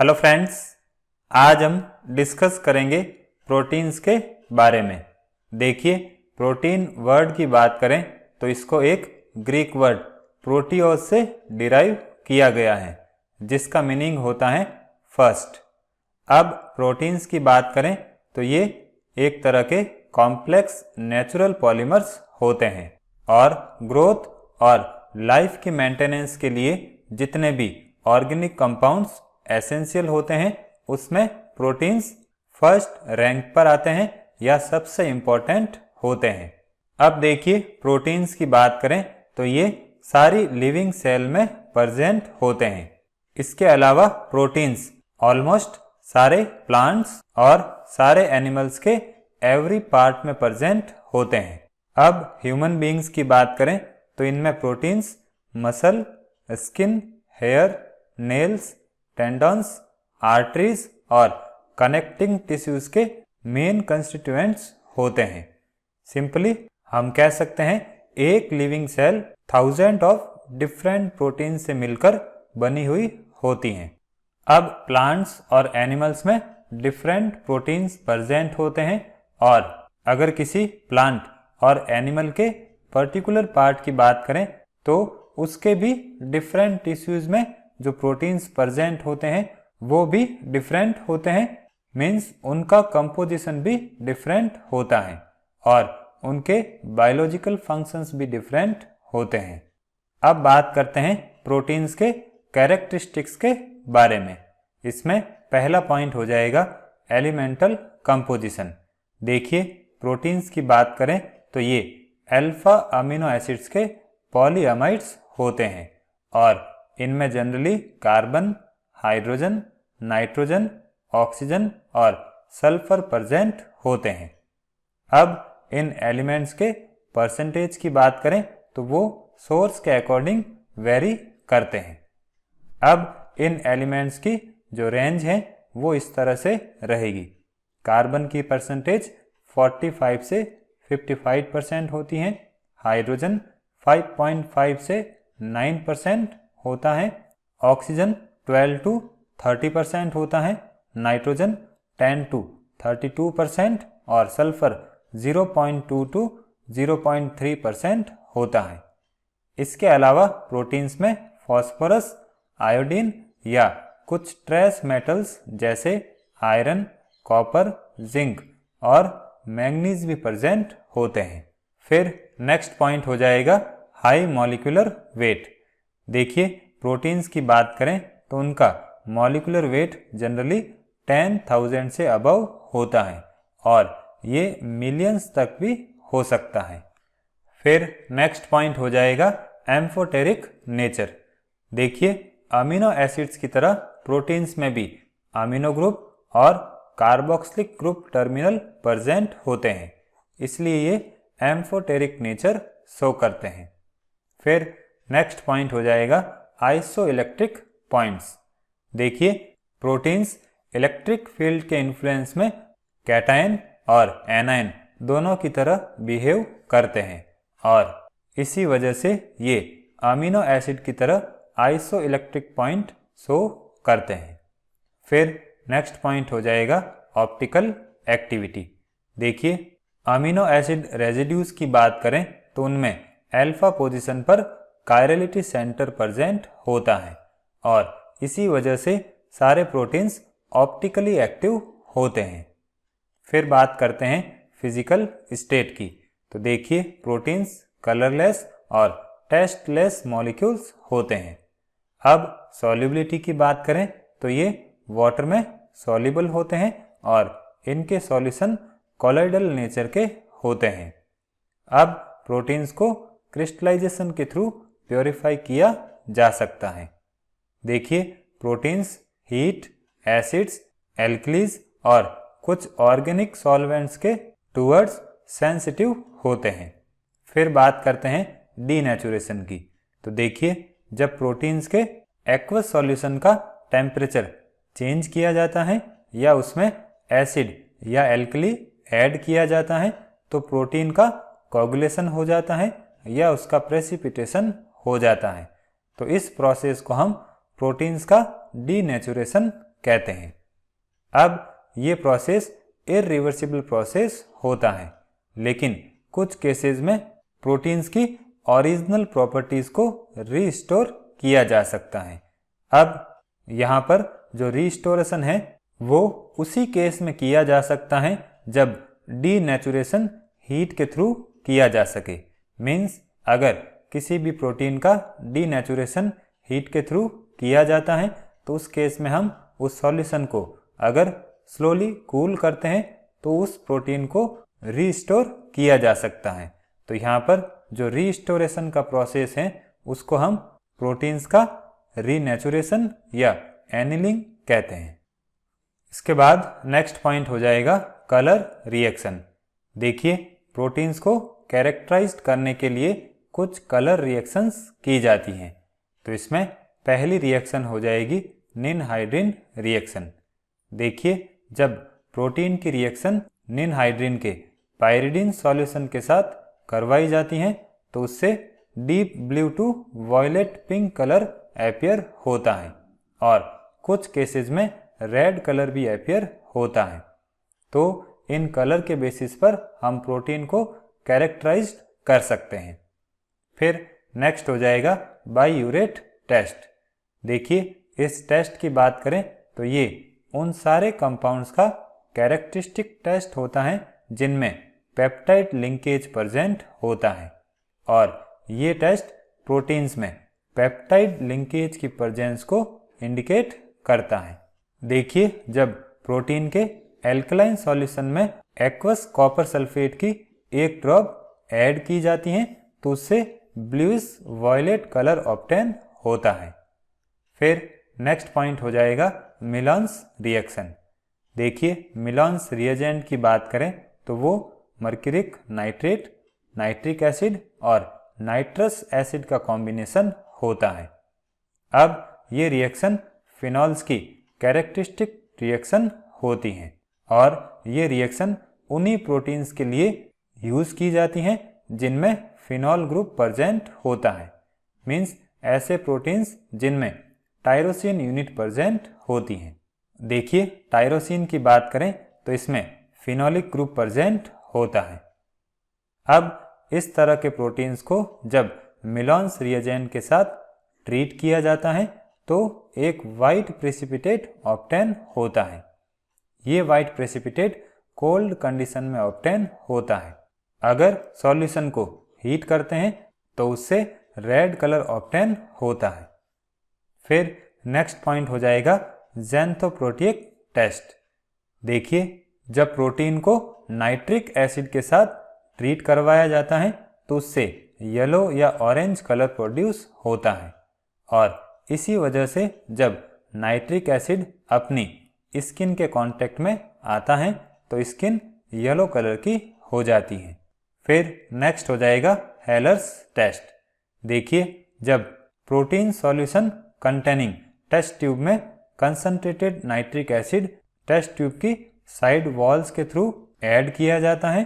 Hello friends, आज हम discuss करेंगे प्रोटीन्स के बारे में। देखिए, प्रोटीन वर्ड की बात करें तो इसको एक ग्रीक वर्ड प्रोटियोस से डिराइव किया गया है, जिसका मीनिंग होता है फर्स्ट। अब प्रोटीन्स की बात करें तो ये एक तरह के कॉम्प्लेक्स नेचुरल पॉलीमर्स होते हैं और ग्रोथ और लाइफ की मेंटेनेंस के लिए जितने भी ऑर्गेनिक कंपाउंड्स एसेंशियल होते हैं उसमें प्रोटीन्स फर्स्ट रैंक पर आते हैं या सबसे इम्पोर्टेंट होते हैं। अब देखिए, प्रोटीन्स की बात करें तो ये सारी लिविंग सेल में प्रेजेंट होते हैं। इसके अलावा प्रोटीन्स ऑलमोस्ट सारे प्लांट्स और सारे एनिमल्स के एवरी पार्ट में प्रेजेंट होते हैं। अब ह्यूमन बीइंग्स की बात करें तो इनमें proteins muscle, skin, hair, nails, tendons, arteries और कनेक्टिंग टिश्यूज के मेन कंस्टिट्यूएंट्स होते हैं। सिंपली हम कह सकते हैं एक living cell thousand of different protein से मिलकर बनी हुई होती हैं। अब प्लांट्स और एनिमल्स में डिफरेंट प्रोटीन्स प्रेजेंट होते हैं और अगर किसी प्लांट और एनिमल के पर्टिकुलर पार्ट की बात करें तो उसके भी डिफरेंट टिश्यूज में जो प्रोटीन्स प्रेजेंट होते हैं वो भी डिफरेंट होते हैं। मीन्स उनका कंपोजिशन भी डिफरेंट होता है और उनके बायोलॉजिकल फंक्शंस भी डिफरेंट होते हैं। अब बात करते हैं प्रोटीन्स के कैरेक्टरिस्टिक्स के बारे में। इसमें पहला पॉइंट हो जाएगा एलिमेंटल कंपोजिशन। देखिए, प्रोटीन्स की बात करें तो ये अल्फा अमीनो एसिड्स के पॉलीअमाइड्स होते हैं और इनमें generally carbon, hydrogen, nitrogen, oxygen और सल्फर प्रेजेंट होते हैं। अब इन एलिमेंट्स के परसेंटेज की बात करें तो वो सोर्स के अकॉर्डिंग वेरी करते हैं। अब इन एलिमेंट्स की जो रेंज है वो इस तरह से रहेगी। कार्बन की परसेंटेज 45 से 55% होती है, हाइड्रोजन 5.5 से 9% होता है, ऑक्सीजन 12 to 30% होता है, नाइट्रोजन 10 to 32% और सल्फर 0.2 to 0.3% होता है। इसके अलावा प्रोटीन्स में फास्फोरस, आयोडीन या कुछ ट्रेस मेटल्स जैसे आयरन, कॉपर, जिंक और मैंगनीज भी प्रेजेंट होते हैं। फिर नेक्स्ट पॉइंट हो जाएगा हाई मॉलिक्यूलर वेट। देखिए, प्रोटीन्स की बात करें तो उनका मॉलिक्यूलर वेट जनरली 10,000 से अबव होता है और ये मिलियंस तक भी हो सकता है। फिर नेक्स्ट पॉइंट हो जाएगा एम्फोटेरिक नेचर। देखिए, अमीनो एसिड्स की तरह प्रोटीन्स में भी अमीनो ग्रुप और कार्बोक्सिलिक ग्रुप टर्मिनल प्रेजेंट होते हैं, इसलिए ये एम्फोटेरिक नेचर शो करते हैं। फिर नेक्स्ट पॉइंट हो जाएगा आइसोइलेक्ट्रिक पॉइंट्स। देखिए, प्रोटीन्स इलेक्ट्रिक फील्ड के इन्फ्लुएंस में कैटायन और एनायन दोनों की तरह बिहेव करते हैं और इसी वजह से ये अमीनो एसिड की तरह आइसोइलेक्ट्रिक पॉइंट शो करते हैं। फिर नेक्स्ट पॉइंट हो जाएगा ऑप्टिकल एक्टिविटी। देखिए, अमीनो एसिड रेजिड्यूज की बात करें तो उनमें अल्फा पोजीशन पर कायरलिटी सेंटर प्रेजेंट होता है और इसी वजह से सारे प्रोटीन्स ऑप्टिकली एक्टिव होते हैं। फिर बात करते हैं फिजिकल स्टेट की। तो देखिए, प्रोटीन्स कलरलेस और टेस्टलेस मॉलिक्यूल्स होते हैं। अब सॉल्युबिलिटी की बात करें तो ये वाटर में सॉल्युबल होते हैं और इनके सॉल्यूशन कोलॉइडल नेचर के होते हैं। अब प्रोटीन्स को क्रिस्टलाइजेशन के थ्रू प्योरीफाई किया जा सकता है। देखिए, प्रोटीन्स हीट, एसिड्स, एल्कलीज और कुछ ऑर्गेनिक सॉल्वेंट्स के टूवर्ड्स सेंसिटिव होते हैं। फिर बात करते हैं डीनेचुरेशन की। तो देखिए, जब प्रोटीन्स के एक्वस सॉल्यूशन का टेम्परेचर चेंज किया जाता है या उसमें एसिड या एल्कली ऐड किया जाता है तो प्रोटीन का कोगुलेशन हो जाता है या उसका प्रेसिपिटेशन हो जाता है। तो इस प्रोसेस को हम प्रोटीन्स का डीनेचुरेशन कहते हैं। अब ये प्रोसेस इरिवर्सिबल प्रोसेस होता है, लेकिन कुछ केसेस में प्रोटीन्स की ओरिजिनल प्रॉपर्टीज को रीस्टोर किया जा सकता है। अब यहाँ पर जो रीस्टोरेशन है वो उसी केस में किया जा सकता है जब डीनेचुरेशन हीट के थ्रू किया जा सके। मीन्स अगर किसी भी प्रोटीन का डीनेचुरेशन हीट के थ्रू किया जाता है तो उस केस में हम उस सॉल्यूशन को अगर स्लोली कूल करते हैं तो उस प्रोटीन को रीस्टोर किया जा सकता है। तो यहाँ पर जो रीस्टोरेशन का प्रोसेस है उसको हम प्रोटीन्स का रीनेचुरेशन या एनिलिंग कहते हैं। इसके बाद नेक्स्ट पॉइंट हो जाएगा कलर रिएक्शन। देखिए, प्रोटीन्स को कैरेक्टराइज्ड करने के लिए कुछ कलर रिएक्शंस की जाती हैं। तो इसमें पहली रिएक्शन हो जाएगी निनहाइड्रीन रिएक्शन। देखिए, जब प्रोटीन की रिएक्शन निनहाइड्रीन के पाइरिडीन सॉल्यूशन के साथ करवाई जाती हैं तो उससे deep blue to violet pink colour appear होता है और कुछ केसेस में रेड कलर भी अपीयर होता है। तो इन कलर के बेसिस पर हम प्रोटीन को कैरेक्टराइज कर सकते हैं। फिर नेक्स्ट हो जाएगा बाइयूरेट टेस्ट। देखिए, इस टेस्ट की बात करें तो ये उन सारे कंपाउंड्स का कैरेक्टरिस्टिक टेस्ट होता है जिनमें पेप्टाइड लिंकेज प्रेजेंट होता है और ये टेस्ट प्रोटीन्स में पेप्टाइड लिंकेज की प्रेजेंस को इंडिकेट करता है। देखिए, जब प्रोटीन के एल्कलाइन सॉल्यूशन में एक्वस कॉपर सल्फेट की एक ड्रॉप ऐड की जाती है तो उससे ब्लूइश वॉयलेट कलर ऑब्टेन होता है। फिर नेक्स्ट पॉइंट हो जाएगा मिलान्स रिएक्शन। देखिए, मिलान्स रिएजेंट की बात करें तो वो मर्क्यूरिक नाइट्रेट, नाइट्रिक एसिड और नाइट्रस एसिड का कॉम्बिनेशन होता है। अब ये रिएक्शन फिनॉल्स की कैरेक्टरिस्टिक रिएक्शन होती हैं और ये रिएक्शन उन्हीं प्रोटीन्स के लिए यूज़ की जाती हैं जिनमें फिनॉल ग्रुप प्रेजेंट होता है। मीन्स ऐसे प्रोटीन्स जिनमें टायरोसिन यूनिट प्रेजेंट होती हैं। देखिए, टायरोसिन की बात करें तो इसमें फिनोलिक ग्रुप प्रेजेंट होता है। अब इस तरह के प्रोटीन्स को जब मिलान्स रिएजेंट के साथ ट्रीट किया जाता है तो एक वाइट प्रेसिपिटेट ऑब्टेन होता है। ये वाइट प्रेसिपिटेट कोल्ड कंडीशन में ऑब्टेन होता है। अगर सॉल्यूशन को हीट करते हैं तो उससे रेड कलर ऑब्टेन होता है। फिर नेक्स्ट पॉइंट हो जाएगा ज़ैंथोप्रोटिक टेस्ट। देखिए, जब प्रोटीन को नाइट्रिक एसिड के साथ ट्रीट करवाया जाता है तो उससे येलो या ऑरेंज कलर प्रोड्यूस होता है और इसी वजह से जब नाइट्रिक एसिड अपनी स्किन के कांटेक्ट में आता है तो स्किन येलो कलर की हो जाती है। फिर नेक्स्ट हो जाएगा हेलर्स टेस्ट। देखिए, जब protein solution containing test tube में concentrated nitric acid test tube की साइड वॉल्स के थ्रू ऐड किया जाता है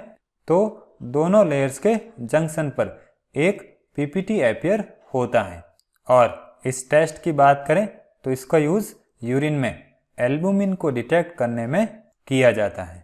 तो दोनों लेयर्स के जंक्शन पर एक पीपीटी अपीयर होता है। और इस टेस्ट की बात करें तो इसका यूज़ यूरिन में एल्बुमिन को डिटेक्ट करने में किया जाता है।